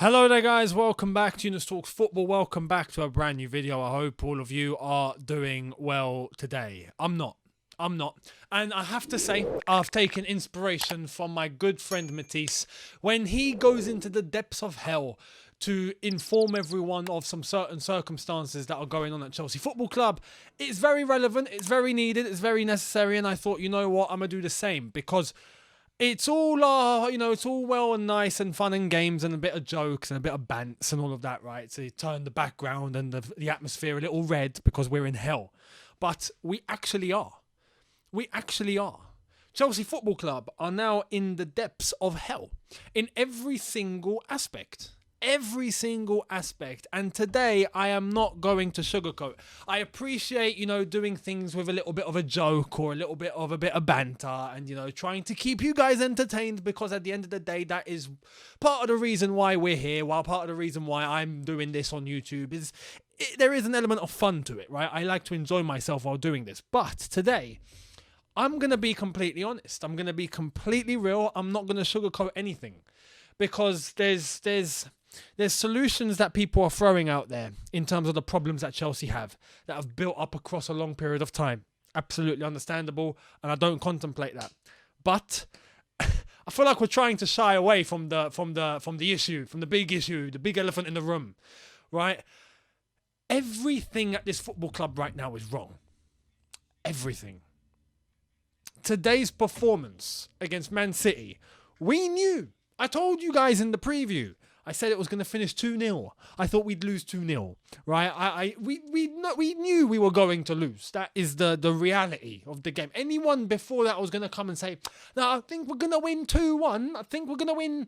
Hello there guys, welcome back to Younes Talks Football, welcome back to a brand new video. I hope all of you are doing well today. I'm not. And I have to say, I've taken inspiration from my good friend Matisse when he goes into the depths of hell to inform everyone of some certain circumstances that are going on at Chelsea Football Club. It's very relevant, it's very needed, it's very necessary, and I thought, you know what, I'm going to do the same because it's all, it's all well and nice and fun and games and a bit of jokes and a bit of bants and all of that, right? So you turn the background and the atmosphere a little red because we're in hell. But we actually are. We actually are. Chelsea Football Club are now in the depths of hell in every single aspect. Every single aspect. And today I am not going to sugarcoat. I appreciate, doing things with a little bit of a joke or a bit of banter and, trying to keep you guys entertained, because at the end of the day, that is part of the reason why we're here. While part of the reason why I'm doing this on YouTube is there is an element of fun to it, right? I like to enjoy myself while doing this. But today, I'm going to be completely honest. I'm going to be completely real. I'm not going to sugarcoat anything, because there's solutions that people are throwing out there in terms of the problems that Chelsea have that have built up across a long period of time. Absolutely understandable, and I don't contemplate that. But I feel like we're trying to shy away from the issue, from the big issue, the big elephant in the room, right? Everything at this football club right now is wrong. Everything. Today's performance against Man City, we knew. I told you guys in the preview. I said it was going to finish 2-0. I thought we'd lose 2-0, right? We knew we were going to lose. That is the reality of the game. Anyone before that was going to come and say, no, I think we're going to win 2-1. I think we're going to win.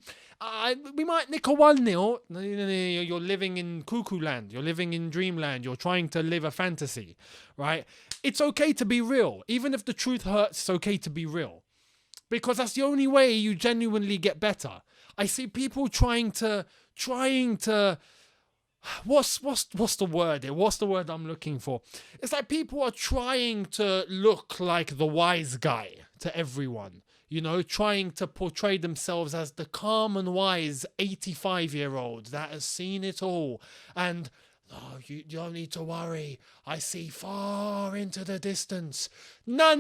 We might nick a 1-0. No, you're living in cuckoo land. You're living in dreamland. You're trying to live a fantasy, right? It's okay to be real. Even if the truth hurts, it's okay to be real. Because that's the only way you genuinely get better. I see people trying to what's the word here? What's the word I'm looking for? It's like people are trying to look like the wise guy to everyone, trying to portray themselves as the calm and wise 85-year-old that has seen it all. And oh, you don't need to worry. I see far into the distance. No.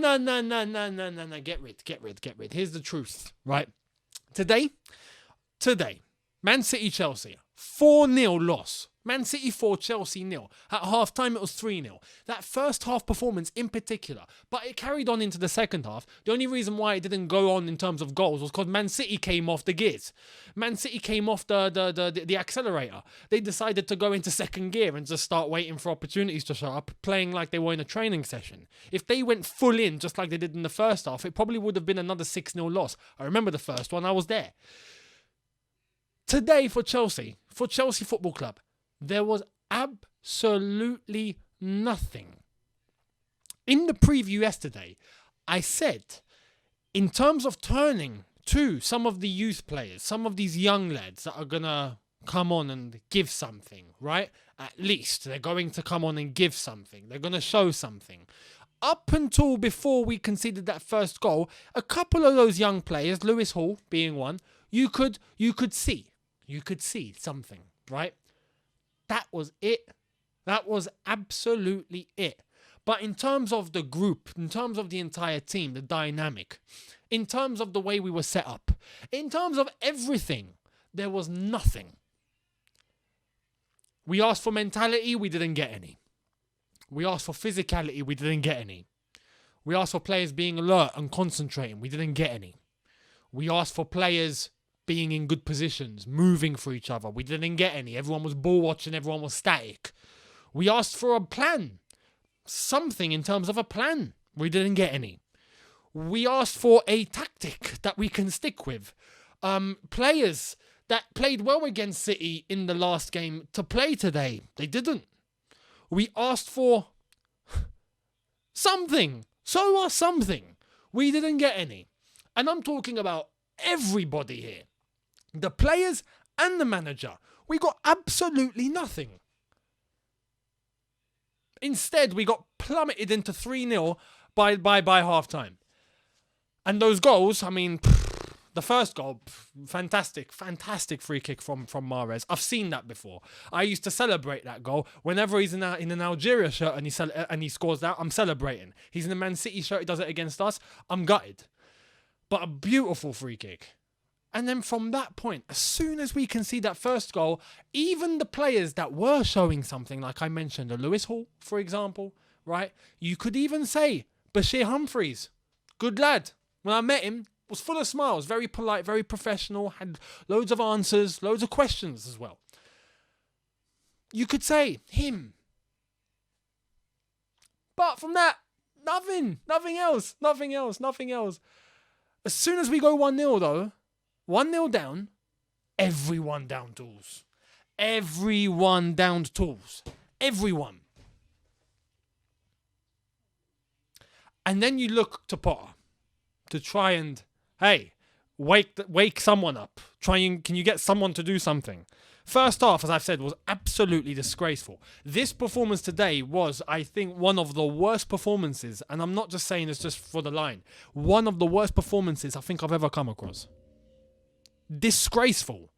Get rid. Here's the truth, right? Today, Man City, Chelsea, 4-0 loss. Man City 4, Chelsea 0. At half-time, it was 3-0. That first half performance in particular, but it carried on into the second half. The only reason why it didn't go on in terms of goals was because Man City came off the gears. Man City came off the accelerator. They decided to go into second gear and just start waiting for opportunities to show up, playing like they were in a training session. If they went full in, just like they did in the first half, it probably would have been another 6-0 loss. I remember the first one. I was there. Today for Chelsea Football Club, there was absolutely nothing. In the preview yesterday, I said, in terms of turning to some of the youth players, some of these young lads that are going to come on and give something, right? At least they're going to come on and give something. They're going to show something. Up until before we conceded that first goal, a couple of those young players, Lewis Hall being one, you could see something, right? That was it. That was absolutely it. But in terms of the group, in terms of the entire team, the dynamic, in terms of the way we were set up, in terms of everything, there was nothing. We asked for mentality, we didn't get any. We asked for physicality, we didn't get any. We asked for players being alert and concentrating, we didn't get any. We asked for players being in good positions, moving for each other. We didn't get any. Everyone was ball watching, everyone was static. We asked for a plan, something in terms of a plan. We didn't get any. We asked for a tactic that we can stick with. Players that played well against City in the last game to play today. They didn't. We asked for something. Something. We didn't get any. And I'm talking about everybody here. The players and the manager. We got absolutely nothing. Instead, we got plummeted into 3-0 by half-time. And those goals, The first goal, fantastic free kick from Mahrez. I've seen that before. I used to celebrate that goal whenever he's in an Algeria shirt and he scores that. I'm celebrating. He's in a Man City shirt. He does it against us. I'm gutted. But a beautiful free kick. And then from that point, as soon as we can see that first goal, even the players that were showing something, like I mentioned, a Lewis Hall, for example, right? You could even say Bashir Humphreys, good lad. When I met him, was full of smiles, very polite, very professional, had loads of answers, loads of questions as well. You could say him. But from that, nothing else. As soon as we go 1-0 though, 1-0 down, everyone down tools. Everyone down tools. Everyone. And then you look to Potter to try and, hey, wake someone up. Can you get someone to do something? First half, as I've said, was absolutely disgraceful. This performance today was, I think, one of the worst performances, and I'm not just saying this just for the line, one of the worst performances I think I've ever come across. Disgraceful.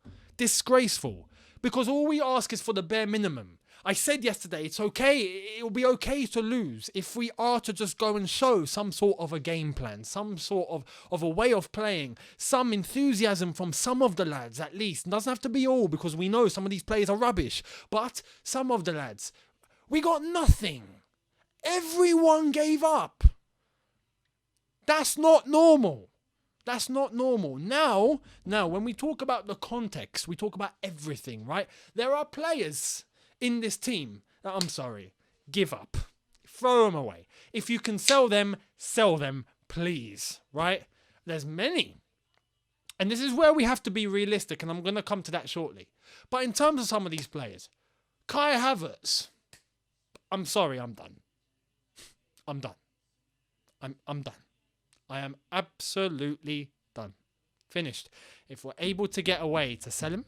Because all we ask is for the bare minimum. I said yesterday, it's okay, it'll be okay to lose if we are to just go and show some sort of a game plan, some sort of a way of playing, some enthusiasm from some of the lads at least. It doesn't have to be all, because we know some of these players are rubbish, but some of the lads. We got nothing. Everyone gave up. That's not normal. Now, when we talk about the context, we talk about everything, right? There are players in this team that, I'm sorry, give up. Throw them away. If you can sell them, please, right? There's many. And this is where we have to be realistic, and I'm going to come to that shortly. But in terms of some of these players, Kai Havertz, I'm sorry, I'm done. I'm done. I am absolutely done. Finished. If we're able to get away to sell him,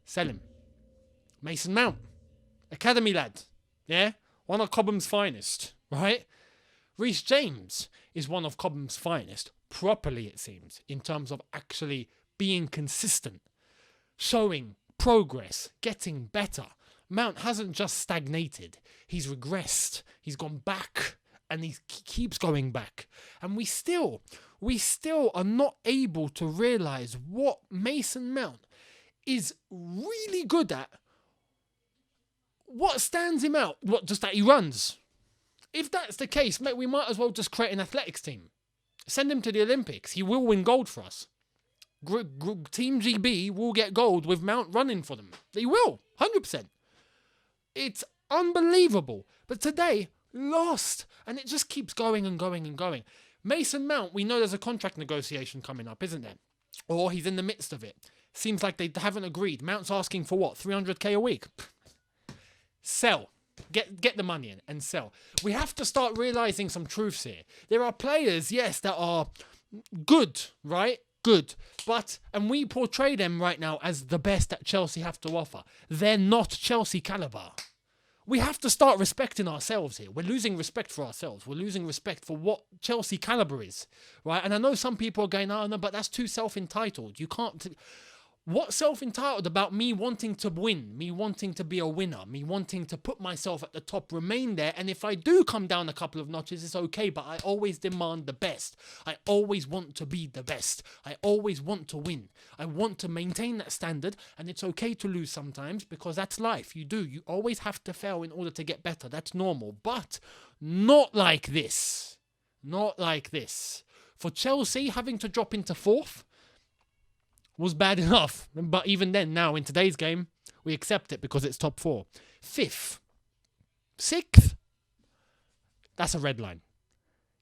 sell him. Mason Mount, academy lad, yeah? One of Cobham's finest, right? Reece James is one of Cobham's finest, properly it seems, in terms of actually being consistent, showing progress, getting better. Mount hasn't just stagnated, he's regressed, he's gone back, and he keeps going back. And we still are not able to realise what Mason Mount is really good at. What stands him out? What, just that he runs? If that's the case, mate, we might as well just create an athletics team. Send him to the Olympics. He will win gold for us. Team GB will get gold with Mount running for them. They will, 100%. It's unbelievable. But today, lost. And it just keeps going and going and going. Mason Mount, we know there's a contract negotiation coming up, isn't there? Or he's in the midst of it. Seems like they haven't agreed. Mount's asking for what? 300k a week? Sell. Get the money in and sell. We have to start realising some truths here. There are players, yes, that are good, right? Good. And we portray them right now as the best that Chelsea have to offer. They're not Chelsea calibre. We have to start respecting ourselves here. We're losing respect for ourselves. We're losing respect for what Chelsea calibre is, right? And I know some people are going, oh no, but that's too self-entitled. You can't... What's self-entitled about me wanting to win, me wanting to be a winner, me wanting to put myself at the top, remain there, and if I do come down a couple of notches, it's okay, but I always demand the best. I always want to be the best. I always want to win. I want to maintain that standard, and it's okay to lose sometimes, because that's life. You do. You always have to fail in order to get better. That's normal, but not like this. Not like this. For Chelsea, having to drop into fourth was bad enough. But even then, now, in today's game, we accept it because it's top four. Fifth. Sixth. That's a red line.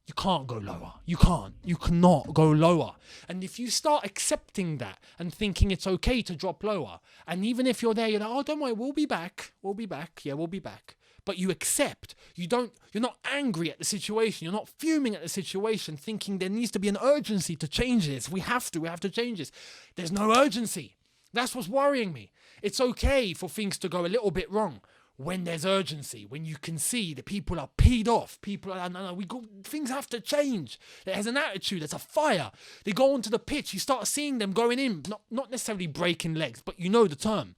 You can't go lower. You can't. You cannot go lower. And if you start accepting that and thinking it's okay to drop lower, and even if you're there, you're like, oh, don't worry, we'll be back. We'll be back. Yeah, we'll be back. But you accept. You're not angry at the situation. You're not fuming at the situation, thinking there needs to be an urgency to change this. We have to change this. There's no urgency. That's what's worrying me. It's okay for things to go a little bit wrong. when there's urgency, when you can see that people are peed off, people are, no, things have to change. There's an attitude, there's a fire. They go onto the pitch, you start seeing them going in, not necessarily breaking legs, but you know the term.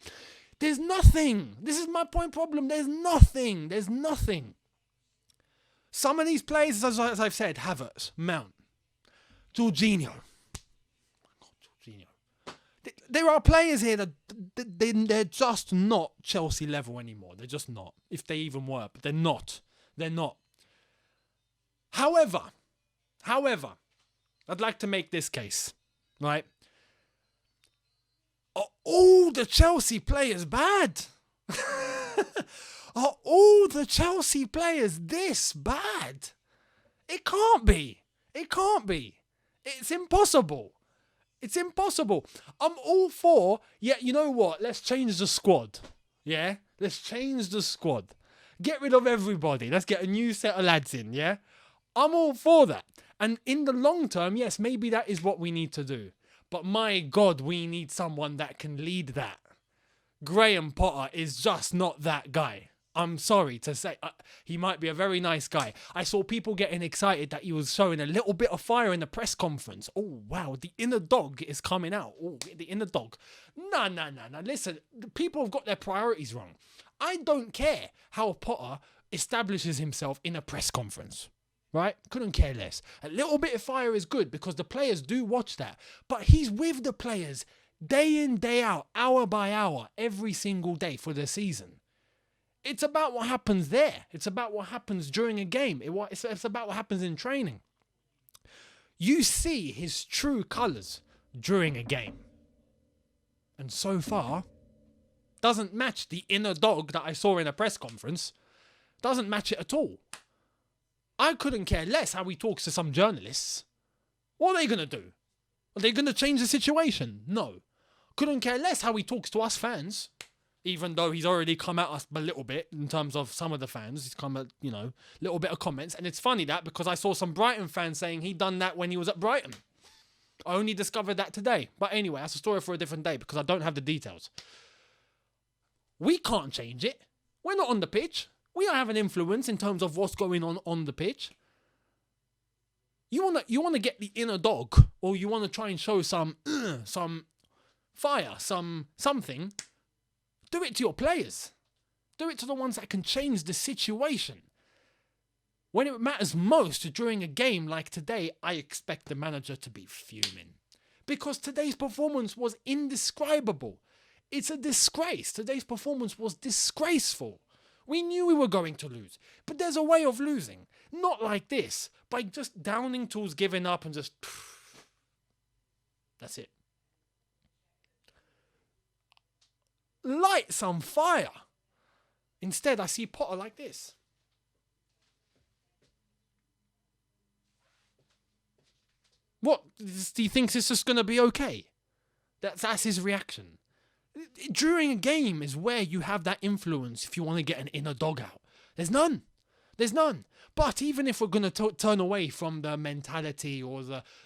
There's nothing. This is my point problem. There's nothing. Some of these players, as I've said, Havertz, Mount, Jorginho. There are players here that they're just not Chelsea level anymore. They're just not. If they even were, but they're not. However, I'd like to make this case, right? Are all the Chelsea players bad? Are all the Chelsea players this bad? It can't be. It's impossible. I'm all for, you know what? Let's change the squad. Yeah? Let's change the squad. Get rid of everybody. Let's get a new set of lads in, yeah? I'm all for that. And in the long term, yes, maybe that is what we need to do. But my God, we need someone that can lead that. Graham Potter is just not that guy. I'm sorry to say, he might be a very nice guy. I saw people getting excited that he was showing a little bit of fire in the press conference. Oh, wow, the inner dog is coming out. Oh, the inner dog. No. Listen, people have got their priorities wrong. I don't care how Potter establishes himself in a press conference. Right? Couldn't care less. A little bit of fire is good because the players do watch that. But he's with the players day in, day out, hour by hour, every single day for the season. It's about what happens there. It's about what happens during a game. It's about what happens in training. You see his true colours during a game. And so far, doesn't match the inner dog that I saw in a press conference. Doesn't match it at all. I couldn't care less how he talks to some journalists. What are they going to do? Are they going to change the situation? No. Couldn't care less how he talks to us fans. Even though he's already come at us a little bit in terms of some of the fans. He's come at, little bit of comments. And it's funny that because I saw some Brighton fans saying he'd done that when he was at Brighton. I only discovered that today. But anyway, that's a story for a different day because I don't have the details. We can't change it. We're not on the pitch. We don't have an influence in terms of what's going on the pitch. You want to get the inner dog, or you want to try and show some fire, something. Do it to your players. Do it to the ones that can change the situation. When it matters most during a game like today, I expect the manager to be fuming. Because today's performance was indescribable. It's a disgrace. Today's performance was disgraceful. We knew we were going to lose. But there's a way of losing. Not like this. By just downing tools, giving up and just... That's it. Light some fire. Instead, I see Potter like this. What? He thinks it's just going to be okay? That's his reaction. During a game is where you have that influence if you want to get an inner dog out. There's none. But even if we're going to turn away from the mentality or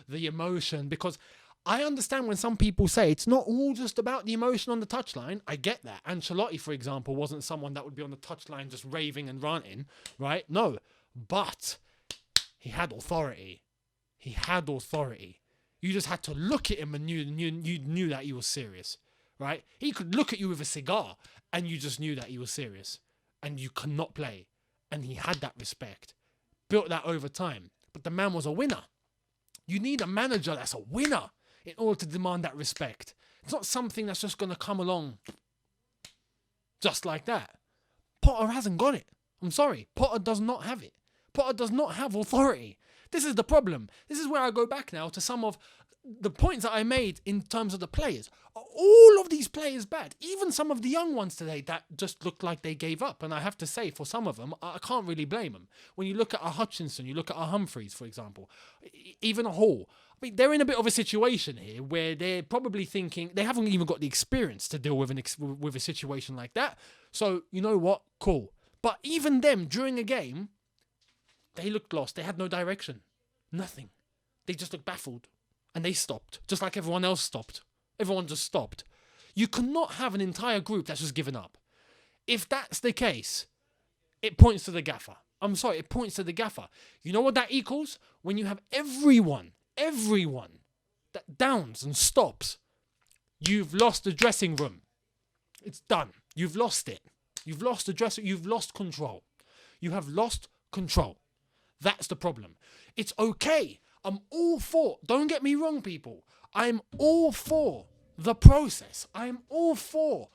the emotion, because I understand when some people say it's not all just about the emotion on the touchline. I get that. Ancelotti, for example, wasn't someone that would be on the touchline just raving and ranting, right? No. But he had authority. You just had to look at him and you knew that he was serious, right? He could look at you with a cigar and you just knew that he was serious and you could not play. And he had that respect. Built that over time. But the man was a winner. You need a manager that's a winner in order to demand that respect. It's not something that's just going to come along just like that. Potter hasn't got it. I'm sorry. Potter does not have it. Potter does not have authority. This is the problem. This is where I go back now to some of the points that I made in terms of the players. Are all of these players bad? Even some of the young ones today that just looked like they gave up. And I have to say, for some of them, I can't really blame them. When you look at a Hutchinson, you look at a Humphreys, for example, even a Hall. I mean, they're in a bit of a situation here where they're probably thinking they haven't even got the experience to deal with with a situation like that. So, you know what? Cool. But even them, during a game, they looked lost. They had no direction. Nothing. They just looked baffled. And they stopped. Just like everyone else stopped. Everyone just stopped. You cannot have an entire group that's just given up. If that's the case, it points to the gaffer. I'm sorry, it points to the gaffer. You know what that equals? When you have everyone that downs and stops, you've lost the dressing room. It's done. You've lost it. You've lost the dressing. You've lost control. You have lost control. That's the problem. It's okay. I'm all for, don't get me wrong, people. I'm all for the process. I'm all for,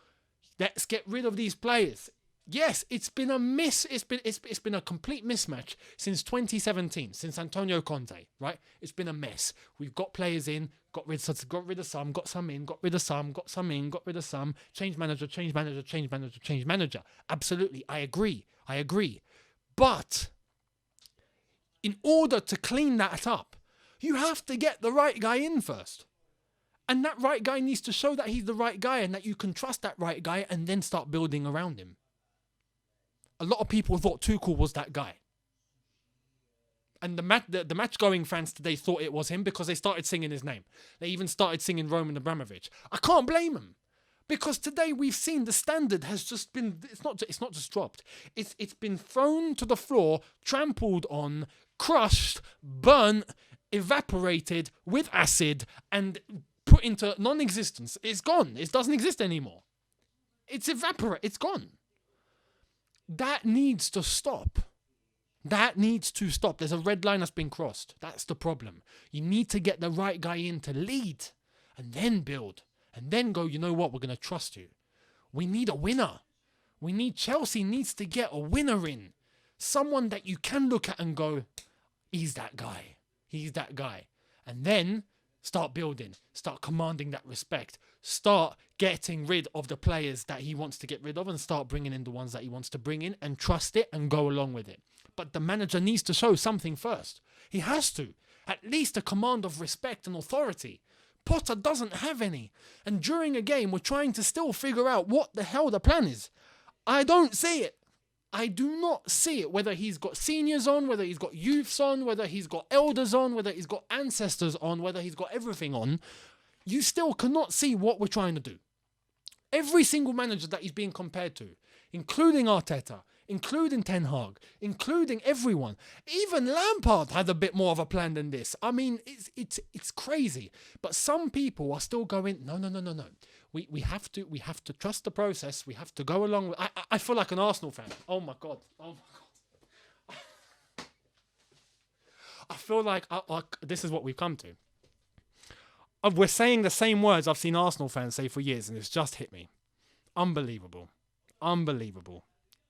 let's get rid of these players. Yes, it's been a complete mismatch since 2017, since Antonio Conte, right? It's been a mess. We've got players in, got rid of some, got some in, got rid of some, got some in, got rid of some, change manager. Absolutely, I agree. But in order to clean that up, you have to get the right guy in first. And that right guy needs to show that he's the right guy and that you can trust that right guy and then start building around him. A lot of people thought Tuchel was that guy. And the match-going fans today thought it was him because they started singing his name. They even started singing Roman Abramovich. I can't blame them. Because today we've seen the standard has just been, it's not just dropped. It's been thrown to the floor, trampled on, crushed, burnt, evaporated with acid, and put into non-existence. It's gone. It doesn't exist anymore. It's evaporated. It's gone. That needs to stop. That needs to stop. There's a red line that's been crossed. That's the problem. You need to get the right guy in to lead and then build and then go, you know what, we're going to trust you. We need a winner. Chelsea needs to get a winner in. Someone that you can look at and go, he's that guy. He's that guy. And then start building, start commanding that respect, start getting rid of the players that he wants to get rid of and start bringing in the ones that he wants to bring in and trust it and go along with it. But the manager needs to show something first. He has to. At least a command of respect and authority. Potter doesn't have any. And during a game, we're trying to still figure out what the hell the plan is. I don't see it. I do not see it, whether he's got seniors on, whether he's got youths on, whether he's got elders on, whether he's got ancestors on, whether he's got everything on. You still cannot see what we're trying to do. Every single manager that he's being compared to, including Arteta, including Ten Hag, including everyone. Even Lampard had a bit more of a plan than this. I mean, it's crazy. But some people are still going, no. We have to trust the process. We have to go along with. I feel like an Arsenal fan. Oh my god. I feel like this is what we've come to. We're saying the same words I've seen Arsenal fans say for years, and it's just hit me. Unbelievable.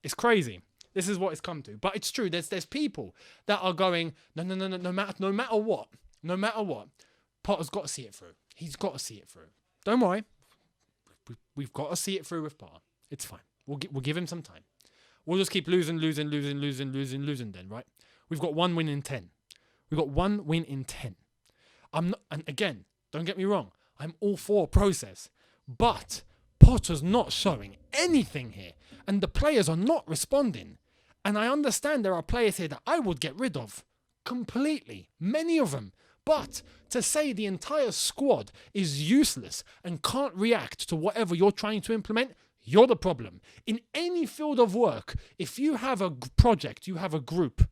It's crazy. This is what it's come to. But it's true. There's people that are going, no matter what, Potter's got to see it through. He's got to see it through. Don't worry. We've got to see it through with Potter. It's fine. We'll give him some time. We'll just keep losing then, right? We've got 1 win in 10. And again, don't get me wrong. I'm all for process. But Potter's not showing anything here. And the players are not responding. And I understand there are players here that I would get rid of. Completely. Many of them. But to say the entire squad is useless and can't react to whatever you're trying to implement, you're the problem. In any field of work, if you have a project, you have a group,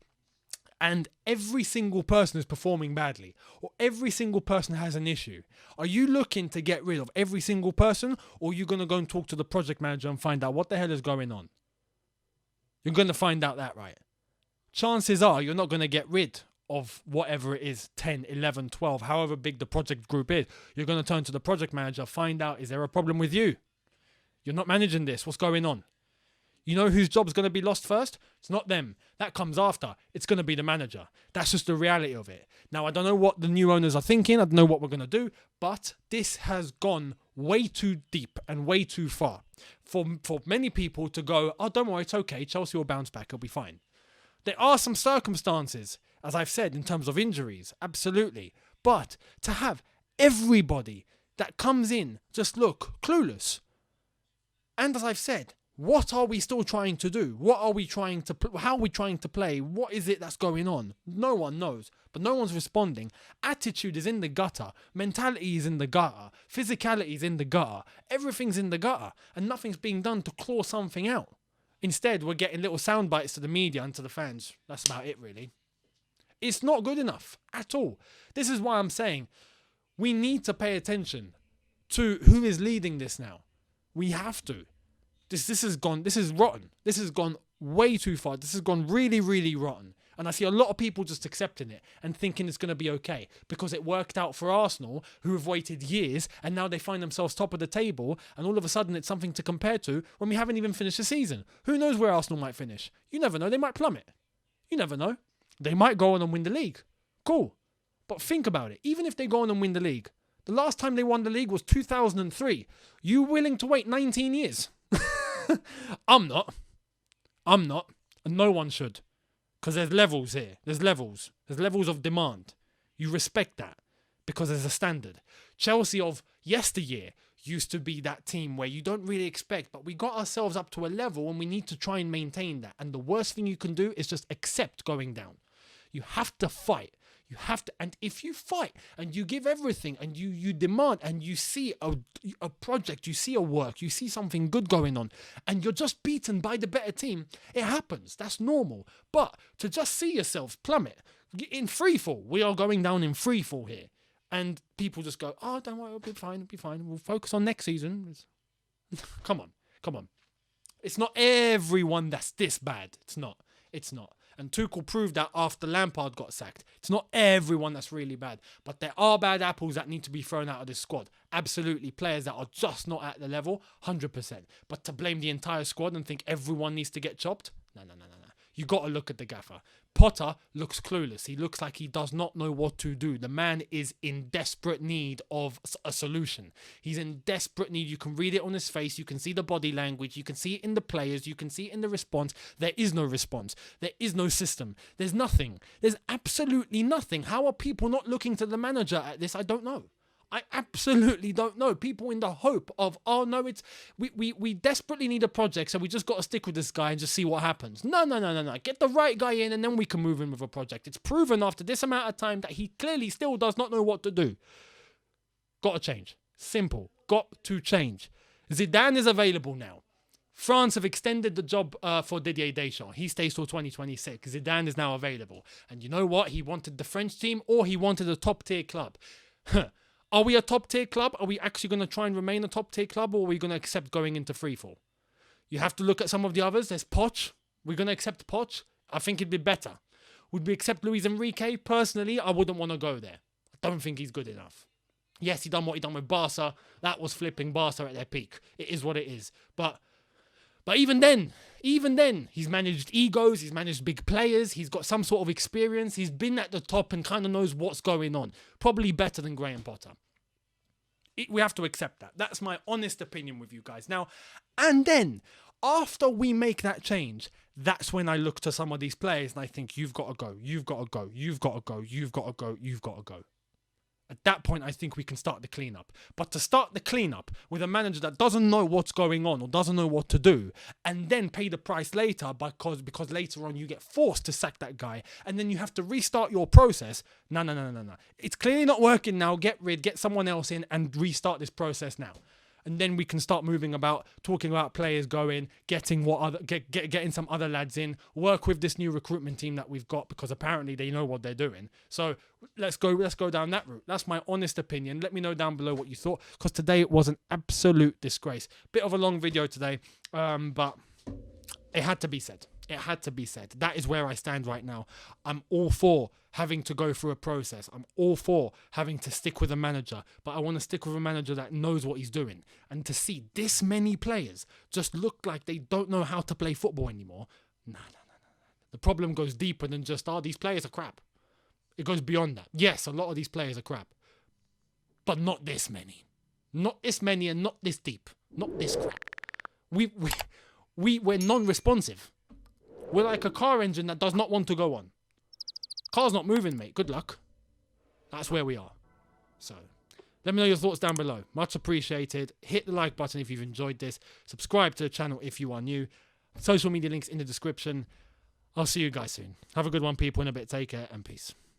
and every single person is performing badly, or every single person has an issue, are you looking to get rid of every single person, or are you going to go and talk to the project manager and find out what the hell is going on? You're going to find out that, right? Chances are you're not going to get rid of whatever it is, 10, 11, 12, however big the project group is. You're going to turn to the project manager, find out, is there a problem with you? You're not managing this. What's going on? You know whose job's going to be lost first? It's not them. That comes after. It's going to be the manager. That's just the reality of it. Now, I don't know what the new owners are thinking. I don't know what we're going to do. But this has gone way too deep and way too far for many people to go, oh, don't worry, it's okay. Chelsea will bounce back. It'll be fine. There are some circumstances, as I've said, in terms of injuries. Absolutely. But to have everybody that comes in just look clueless. And as I've said, What are we still trying to do? What are we trying to how are we trying to play? What is it that's going on? No one knows, but no one's responding. Attitude is in the gutter. Mentality is in the gutter. Physicality is in the gutter. Everything's in the gutter, and nothing's being done to claw something out. Instead, we're getting little sound bites to the media and to the fans. That's about it, really. It's not good enough at all. This is why I'm saying we need to pay attention to who is leading this now. We have to. This is rotten. This has gone way too far. This has gone really, really rotten. And I see a lot of people just accepting it and thinking it's going to be okay because it worked out for Arsenal, who have waited years, and now they find themselves top of the table, and all of a sudden it's something to compare to when we haven't even finished the season. Who knows where Arsenal might finish? You never know. They might plummet. You never know. They might go on and win the league. Cool. But think about it. Even if they go on and win the league, the last time they won the league was 2003. You willing to wait 19 years? I'm not. And no one should. Because there's levels here. There's levels. There's levels of demand. You respect that. Because there's a standard. Chelsea of yesteryear used to be that team where you don't really expect, but we got ourselves up to a level and we need to try and maintain that. And the worst thing you can do is just accept going down. You have to fight. You have to, and if you fight and you give everything and you demand and you see a project, you see a work, you see something good going on, and you're just beaten by the better team, it happens. That's normal. But to just see yourself plummet in free fall, we are going down in free fall here, and people just go, "Oh, don't worry, it'll be fine. We'll focus on next season." Come on. It's not everyone that's this bad. It's not. And Tuchel proved that after Lampard got sacked. It's not everyone that's really bad. But there are bad apples that need to be thrown out of this squad. Absolutely. Players that are just not at the level, 100%. But to blame the entire squad and think everyone needs to get chopped? No. You got to look at the gaffer. Potter looks clueless. He looks like he does not know what to do. The man is in desperate need of a solution. He's in desperate need. You can read it on his face. You can see the body language. You can see it in the players. You can see it in the response. There is no response. There is no system. There's nothing. There's absolutely nothing. How are people not looking to the manager at this? I don't know. I absolutely don't know. People in the hope of, oh no, we desperately need a project, so we just got to stick with this guy and just see what happens. No. Get the right guy in and then we can move in with a project. It's proven after this amount of time that he clearly still does not know what to do. Got to change. Simple. Got to change. Zidane is available now. France have extended the job for Didier Deschamps. He stays till 2026. Zidane is now available. And you know what? He wanted the French team or he wanted a top-tier club. Are we a top-tier club? Are we actually going to try and remain a top-tier club, or are we going to accept going into freefall? You have to look at some of the others. There's Poch. We're going to accept Poch. I think it'd be better. Would we accept Luis Enrique? Personally, I wouldn't want to go there. I don't think he's good enough. Yes, he done what he done with Barca. That was flipping Barca at their peak. It is what it is. But even then, he's managed egos, he's managed big players, he's got some sort of experience, he's been at the top and kind of knows what's going on. Probably better than Graham Potter. We have to accept that. That's my honest opinion with you guys. Now, and then, after we make that change, that's when I look to some of these players and I think, you've got to go. At that point, I think we can start the cleanup. But to start the cleanup with a manager that doesn't know what's going on or doesn't know what to do, and then pay the price later because later on you get forced to sack that guy, and then you have to restart your process. No. It's clearly not working now. Get someone else in and restart this process now. And then we can start talking about players going, getting some other lads in, work with this new recruitment team that we've got, because apparently they know what they're doing. So let's go down that route. That's my honest opinion. Let me know down below what you thought, because today it was an absolute disgrace. Bit of a long video today, but it had to be said. That is where I stand right now. I'm all for having to go through a process. I'm all for having to stick with a manager, but I want to stick with a manager that knows what he's doing. And to see this many players just look like they don't know how to play football anymore, no. The problem goes deeper than just, these players are crap. It goes beyond that. Yes, a lot of these players are crap, but not this many. Not this many and not this deep. Not this crap. We're non-responsive. We're like a car engine that does not want to go on. Car's not moving, mate. Good luck. That's where we are. So, Let me know your thoughts down below. Much appreciated. Hit the like button if you've enjoyed this. Subscribe to the channel if you are new. Social media links in the description. I'll see you guys soon. Have a good one, people. In a bit. Take care and peace.